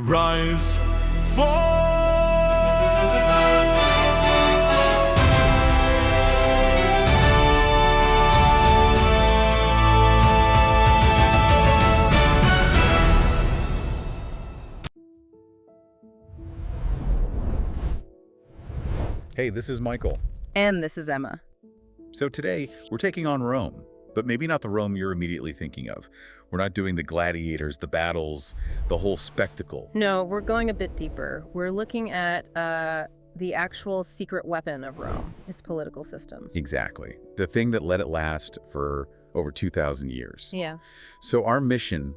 Rise, fall. Hey, this is Michael. And this is Emma. So today, we're taking on Rome, but maybe not the Rome you're immediately thinking of. We're not doing the gladiators, the battles, the whole spectacle. No, we're going a bit deeper. We're looking at the actual secret weapon of Rome, its political systems. Exactly. The thing that let it last for over 2,000 years. Yeah. So our mission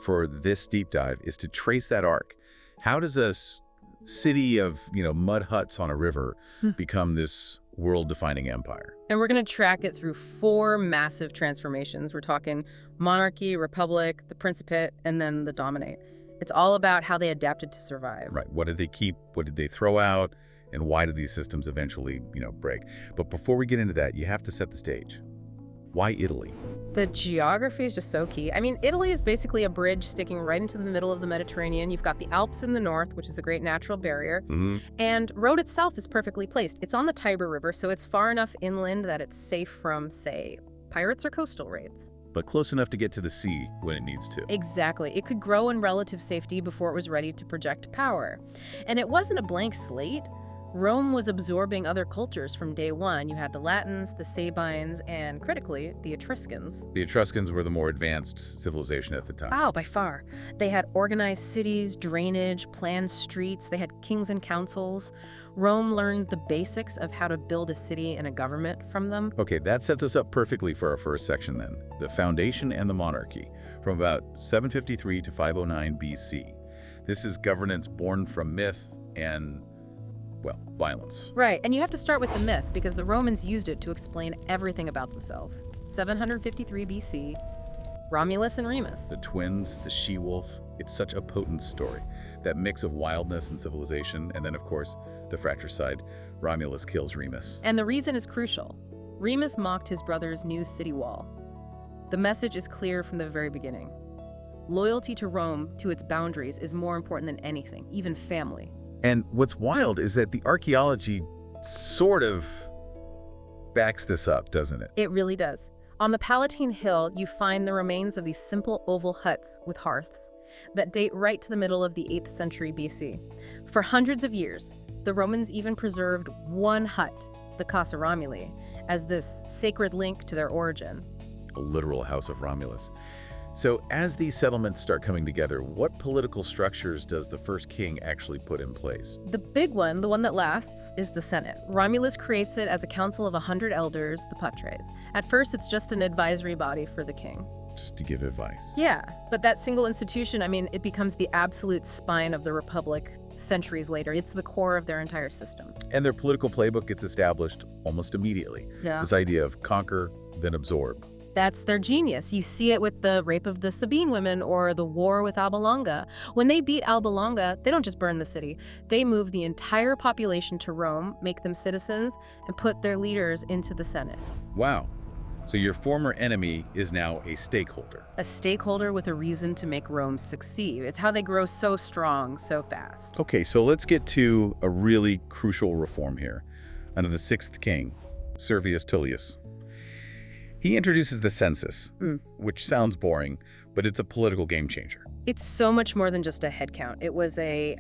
for this deep dive is to trace that arc. How does a city of, mud huts on a river become this world-defining empire? And we're going to track it through 4 massive transformations. We're talking monarchy, republic, the principate, and then the dominate. It's all about how they adapted to survive. Right. What did they keep? What did they throw out? And why did these systems eventually, break? But before we get into that, you have to set the stage. Why Italy? The geography is just so key. I mean, Italy is basically a bridge sticking right into the middle of the Mediterranean. You've got the Alps in the north, which is a great natural barrier. And Rome itself is perfectly placed. It's on the Tiber River, so it's far enough inland that it's safe from, say, pirates or coastal raids. But close enough to get to the sea when it needs to. Exactly. It could grow in relative safety before it was ready to project power. And it wasn't a blank slate. Rome was absorbing other cultures from day one. You had the Latins, the Sabines, and critically, the Etruscans. The Etruscans were the more advanced civilization at the time. Oh, by far. They had organized cities, drainage, planned streets. They had kings and councils. Rome learned the basics of how to build a city and a government from them. Okay, that sets us up perfectly for our first section then. The foundation and the monarchy, from about 753 to 509 BC. This is governance born from myth and violence. Right, and you have to start with the myth because the Romans used it to explain everything about themselves. 753 BC, Romulus and Remus. The twins, the she-wolf, it's such a potent story. That mix of wildness and civilization, and then of course, the fratricide. Romulus kills Remus. And the reason is crucial. Remus mocked his brother's new city wall. The message is clear from the very beginning. Loyalty to Rome, to its boundaries, is more important than anything, even family. And what's wild is that the archaeology sort of backs this up, doesn't it? It really does. On the Palatine Hill, you find the remains of these simple oval huts with hearths that date right to the middle of the 8th century BC. For hundreds of years, the Romans even preserved one hut, the Casa Romuli, as this sacred link to their origin. A literal house of Romulus. So as these settlements start coming together, what political structures does the first king actually put in place? The big one, the one that lasts, is the Senate. Romulus creates it as a council of 100 elders, the patres. At first, it's just an advisory body for the king. Just to give advice. Yeah, but that single institution, it becomes the absolute spine of the republic centuries later. It's the core of their entire system. And their political playbook gets established almost immediately. Yeah. This idea of conquer, then absorb. That's their genius. You see it with the rape of the Sabine women or the war with Alba Longa. When they beat Alba Longa, they don't just burn the city. They move the entire population to Rome, make them citizens, and put their leaders into the Senate. Wow. So your former enemy is now a stakeholder. A stakeholder with a reason to make Rome succeed. It's how they grow so strong, so fast. Okay, so let's get to a really crucial reform here. Under the 6th king, Servius Tullius. He introduces the census, which sounds boring, but it's a political game changer. It's so much more than just a head count. It was a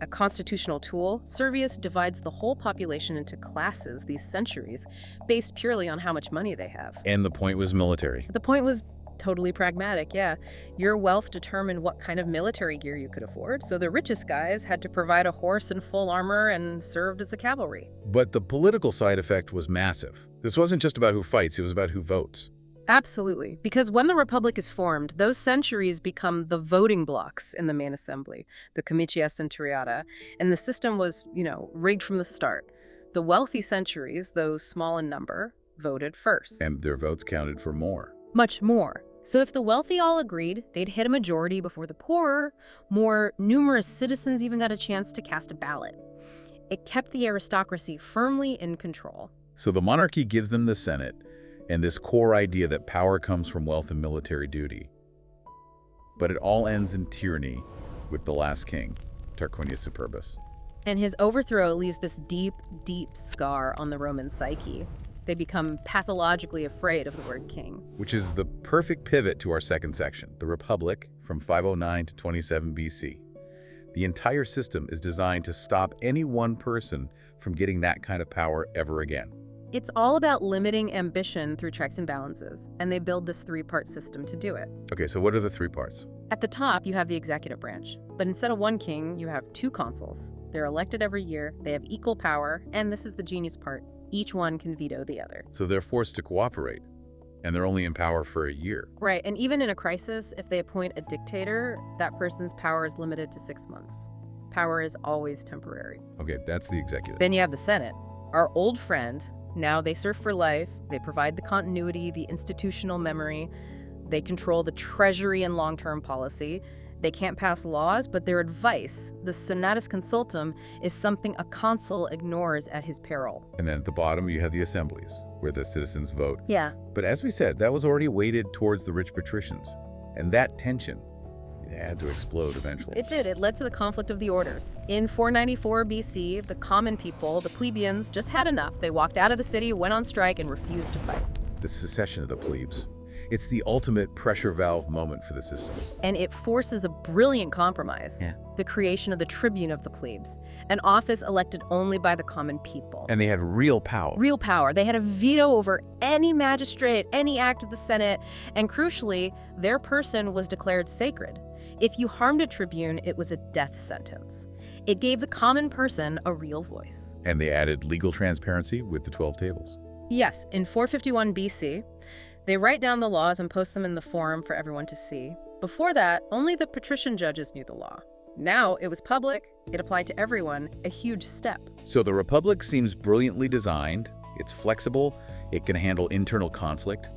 constitutional tool. Servius divides the whole population into classes these centuries, based purely on how much money they have. And the point was military. The point was totally pragmatic, yeah. Your wealth determined what kind of military gear you could afford, so the richest guys had to provide a horse and full armor and served as the cavalry. But the political side effect was massive. This wasn't just about who fights, it was about who votes. Absolutely, because when the Republic is formed, those centuries become the voting blocks in the main assembly, the comitia centuriata, and the system was, rigged from the start. The wealthy centuries, though small in number, voted first. And their votes counted for more. Much more. So if the wealthy all agreed, they'd hit a majority before the poorer, more numerous citizens even got a chance to cast a ballot. It kept the aristocracy firmly in control. So the monarchy gives them the Senate, and this core idea that power comes from wealth and military duty. But it all ends in tyranny, with the last king, Tarquinius Superbus. And his overthrow leaves this deep, deep scar on the Roman psyche. They become pathologically afraid of the word king. Which is the perfect pivot to our second section, the Republic from 509 to 27 BC. The entire system is designed to stop any one person from getting that kind of power ever again. It's all about limiting ambition through checks and balances, and they build this three-part system to do it. Okay, so what are the three parts? At the top, you have the executive branch, but instead of one king, you have two consuls. They're elected every year, they have equal power, and this is the genius part, each one can veto the other. So they're forced to cooperate, and they're only in power for a year. Right, and even in a crisis, if they appoint a dictator, that person's power is limited to 6 months. Power is always temporary. Okay, that's the executive. Then you have the Senate, our old friend. Now they serve for life, they provide the continuity, the institutional memory, they control the treasury and long-term policy. They can't pass laws, but their advice, the senatus consultum, is something a consul ignores at his peril. And then at the bottom, you have the assemblies, where the citizens vote. Yeah. But as we said, that was already weighted towards the rich patricians. And that tension, it had to explode eventually. It did. It led to the conflict of the orders. In 494 BC, the common people, the plebeians, just had enough. They walked out of the city, went on strike, and refused to fight. The secession of the plebes. It's the ultimate pressure valve moment for the system. And it forces a brilliant compromise. Yeah. The creation of the tribune of the plebes, an office elected only by the common people. And they had real power. Real power. They had a veto over any magistrate, any act of the Senate, and crucially, their person was declared sacred. If you harmed a tribune, it was a death sentence. It gave the common person a real voice. And they added legal transparency with the 12 tables. Yes, in 451 BC, they write down the laws and post them in the forum for everyone to see. Before that, only the patrician judges knew the law. Now it was public, it applied to everyone, a huge step. So the Republic seems brilliantly designed, it's flexible, it can handle internal conflict.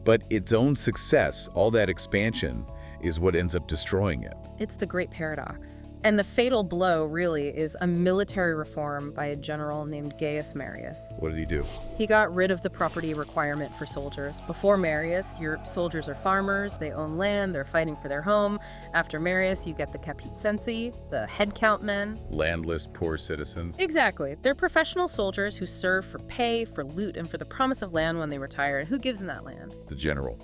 But its own success, all that expansion, is what ends up destroying it. It's the great paradox. And the fatal blow, really, is a military reform by a general named Gaius Marius. What did he do? He got rid of the property requirement for soldiers. Before Marius, your soldiers are farmers, they own land, they're fighting for their home. After Marius, you get the capitensi, the head count men. Landless, poor citizens. Exactly. They're professional soldiers who serve for pay, for loot, and for the promise of land when they retire. And who gives them that land? The general,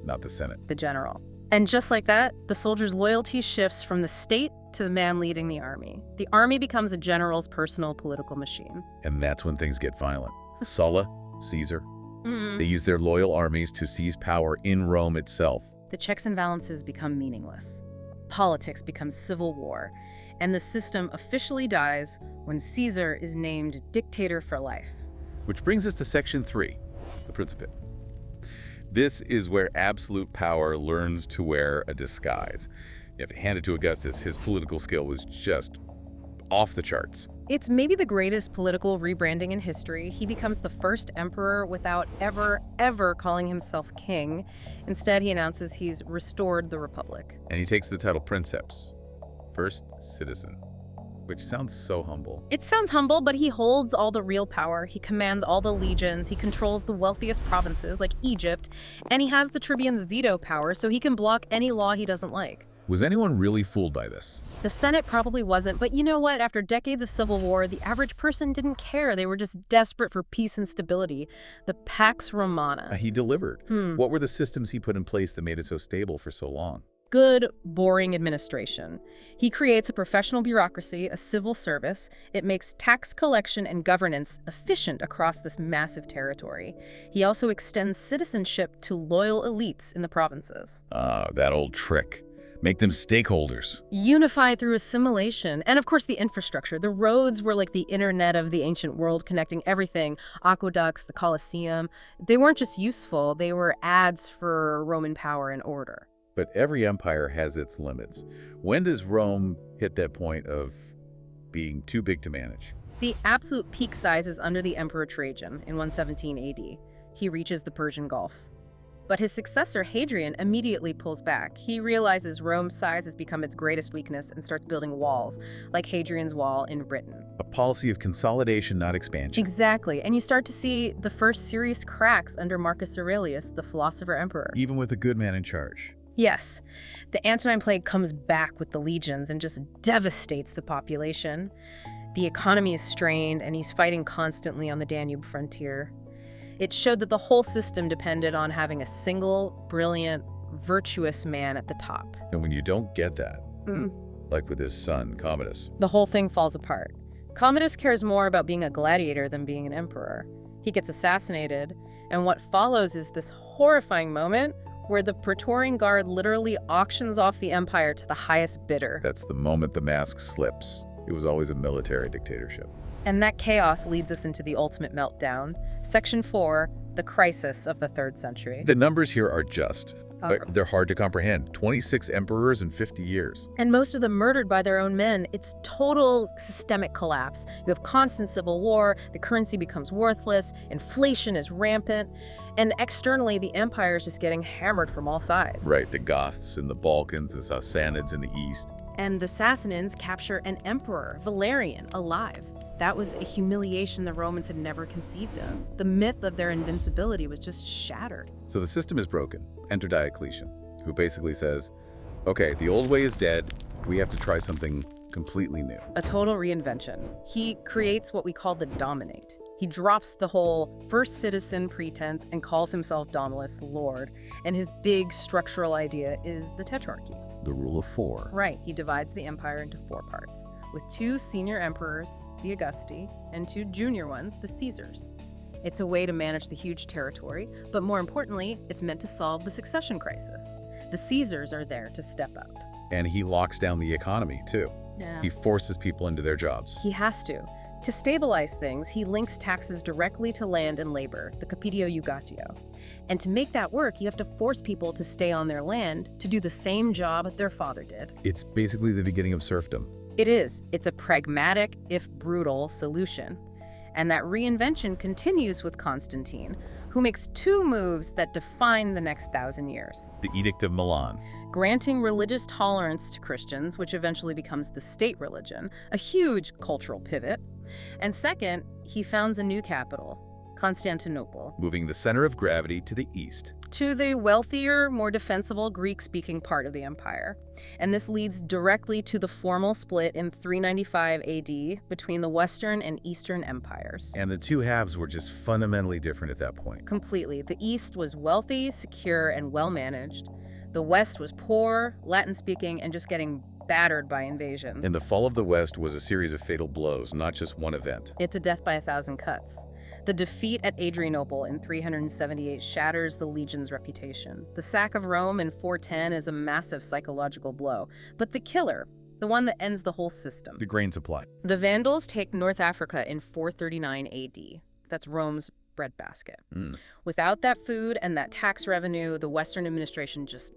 not the Senate. The general. And just like that, the soldier's loyalty shifts from the state to the man leading the army. The army becomes a general's personal political machine. And that's when things get violent. Sulla, Caesar, they use their loyal armies to seize power in Rome itself. The checks and balances become meaningless. Politics becomes civil war. And the system officially dies when Caesar is named dictator for life. Which brings us to section 3, the Principate. This is where absolute power learns to wear a disguise. You have to hand it to Augustus, his political skill was just off the charts. It's maybe the greatest political rebranding in history. He becomes the first emperor without ever calling himself king. Instead, he announces he's restored the republic. And he takes the title Princeps, first citizen, which sounds so humble. It sounds humble, but he holds all the real power. He commands all the legions. He controls the wealthiest provinces, like Egypt. And he has the tribune's veto power, so he can block any law he doesn't like. Was anyone really fooled by this? The Senate probably wasn't, but you know what? After decades of civil war, the average person didn't care. They were just desperate for peace and stability. The Pax Romana. He delivered. What were the systems he put in place that made it so stable for so long? Good, boring administration. He creates a professional bureaucracy, a civil service. It makes tax collection and governance efficient across this massive territory. He also extends citizenship to loyal elites in the provinces. That old trick. Make them stakeholders. Unify through assimilation. And of course, the infrastructure. The roads were like the internet of the ancient world, connecting everything. Aqueducts, the Colosseum. They weren't just useful, they were ads for Roman power and order. But every empire has its limits. When does Rome hit that point of being too big to manage? The absolute peak size is under the Emperor Trajan in 117 AD. He reaches the Persian Gulf. But his successor, Hadrian, immediately pulls back. He realizes Rome's size has become its greatest weakness and starts building walls, like Hadrian's Wall in Britain. A policy of consolidation, not expansion. Exactly, and you start to see the first serious cracks under Marcus Aurelius, the philosopher emperor. Even with a good man in charge. Yes, the Antonine Plague comes back with the legions and just devastates the population. The economy is strained, and he's fighting constantly on the Danube frontier. It showed that the whole system depended on having a single, brilliant, virtuous man at the top. And when you don't get that, like with his son, Commodus, The whole thing falls apart. Commodus cares more about being a gladiator than being an emperor. He gets assassinated, and what follows is this horrifying moment where the Praetorian Guard literally auctions off the empire to the highest bidder. that's the moment the mask slips. It was always a military dictatorship. And that chaos leads us into the ultimate meltdown. Section 4, the crisis of the 3rd century. The numbers here are just, but they're hard to comprehend. 26 emperors in 50 years. And most of them murdered by their own men. It's total systemic collapse. You have constant civil war, the currency becomes worthless, inflation is rampant, and externally the empire is just getting hammered from all sides. Right, the Goths in the Balkans, the Sassanids in the east. And the Sassanins capture an emperor, Valerian, alive. That was a humiliation the Romans had never conceived of. The myth of their invincibility was just shattered. So the system is broken. Enter Diocletian, who basically says, okay, the old way is dead. We have to try something completely new. A total reinvention. He creates what we call the dominate. He drops the whole first citizen pretense and calls himself Dominus, Lord. And his big structural idea is the tetrarchy. The rule of 4. Right, he divides the empire into 4 parts, with 2 senior emperors, the Augusti, and 2 junior ones, the Caesars. It's a way to manage the huge territory, but more importantly, it's meant to solve the succession crisis. The Caesars are there to step up. And he locks down the economy, too. Yeah. He forces people into their jobs. He has to. To stabilize things, he links taxes directly to land and labor, the capitio iugatio. And to make that work, you have to force people to stay on their land to do the same job their father did. It's basically the beginning of serfdom. It is. It's a pragmatic, if brutal, solution. And that reinvention continues with Constantine, who makes 2 moves that define the next 1,000 years. The Edict of Milan. Granting religious tolerance to Christians, which eventually becomes the state religion, a huge cultural pivot. And second, he founds a new capital, Constantinople, Moving the center of gravity to the east. to the wealthier, more defensible Greek-speaking part of the empire. And this leads directly to the formal split in 395 AD between the Western and Eastern empires. And the 2 halves were just fundamentally different at that point. Completely. The East was wealthy, secure, and well-managed. The West was poor, Latin-speaking, and just getting battered by invasion. And the fall of the West was a series of fatal blows, not just one event. It's a death by 1,000 cuts. The defeat at Adrianople in 378 shatters the legion's reputation. The sack of Rome in 410 is a massive psychological blow. But the killer, the one that ends the whole system. The grain supply. The Vandals take North Africa in 439 AD. That's Rome's breadbasket. Without that food and that tax revenue, the Western administration just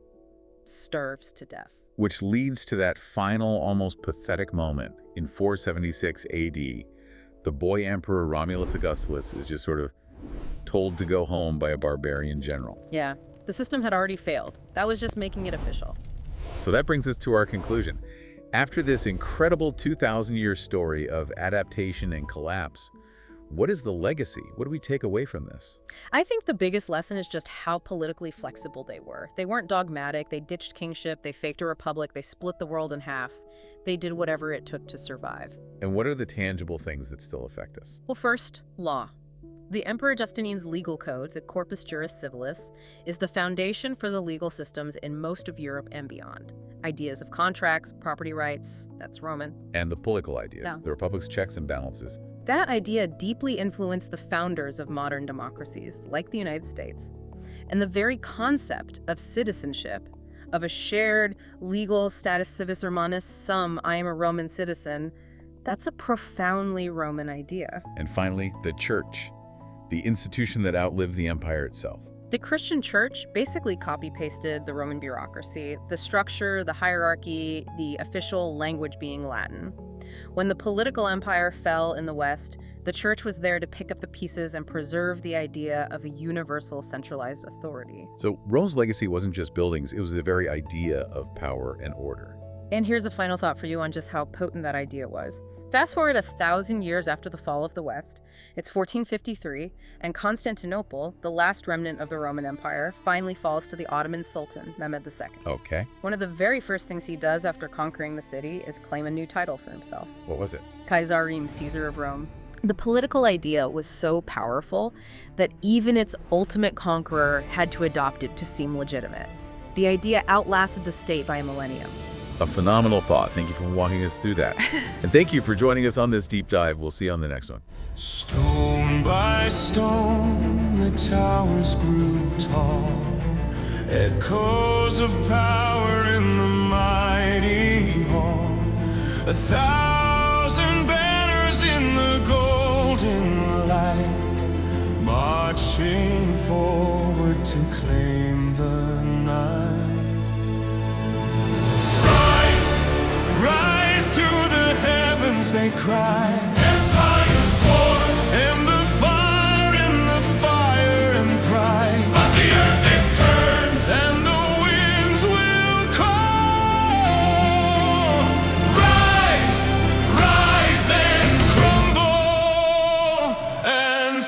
starves to death. Which leads to that final, almost pathetic moment in 476 AD. The boy emperor Romulus Augustus is just sort of told to go home by a barbarian general. Yeah, the system had already failed. That was just making it official. So that brings us to our conclusion. After this incredible 2,000-year story of adaptation and collapse, what is the legacy? What do we take away from this? I think the biggest lesson is just how politically flexible they were. They weren't dogmatic, they ditched kingship, they faked a republic, they split the world in half. They did whatever it took to survive. And what are the tangible things that still affect us? Well, first, law. The Emperor Justinian's legal code, the Corpus Juris Civilis, is the foundation for the legal systems in most of Europe and beyond. Ideas of contracts, property rights, that's Roman. And the political ideas, Yeah. the republic's checks and balances. That idea deeply influenced the founders of modern democracies, like the United States. And the very concept of citizenship, of a shared legal status civis Romanus sum, I am a Roman citizen, that's a profoundly Roman idea. And finally, the church, the institution that outlived the empire itself. The Christian church basically copy-pasted the Roman bureaucracy, the structure, the hierarchy, the official language being Latin. When the political empire fell in the West, the church was there to pick up the pieces and preserve the idea of a universal centralized authority. So Rome's legacy wasn't just buildings, it was the very idea of power and order. And here's a final thought for you on just how potent that idea was. Fast forward 1,000 years after the fall of the West, it's 1453, and Constantinople, the last remnant of the Roman Empire, finally falls to the Ottoman Sultan, Mehmed II. Okay. One of the very first things he does after conquering the city is claim a new title for himself. What was it? Kaisarim, Caesar of Rome. The political idea was so powerful that even its ultimate conqueror had to adopt it to seem legitimate. The idea outlasted the state by a millennium. A phenomenal thought. Thank you for walking us through that. And thank you for joining us on this deep dive. We'll see you on the next one. Stone by stone, the towers grew tall. Echoes of power in the mighty hall. 1,000 banners in the golden light, marching forward to claim the night. Rise to the heavens, they cry. Empire's born. And the fire and pride. But the earth it turns, and the winds will call. Rise, rise, then crumble and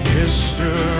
history.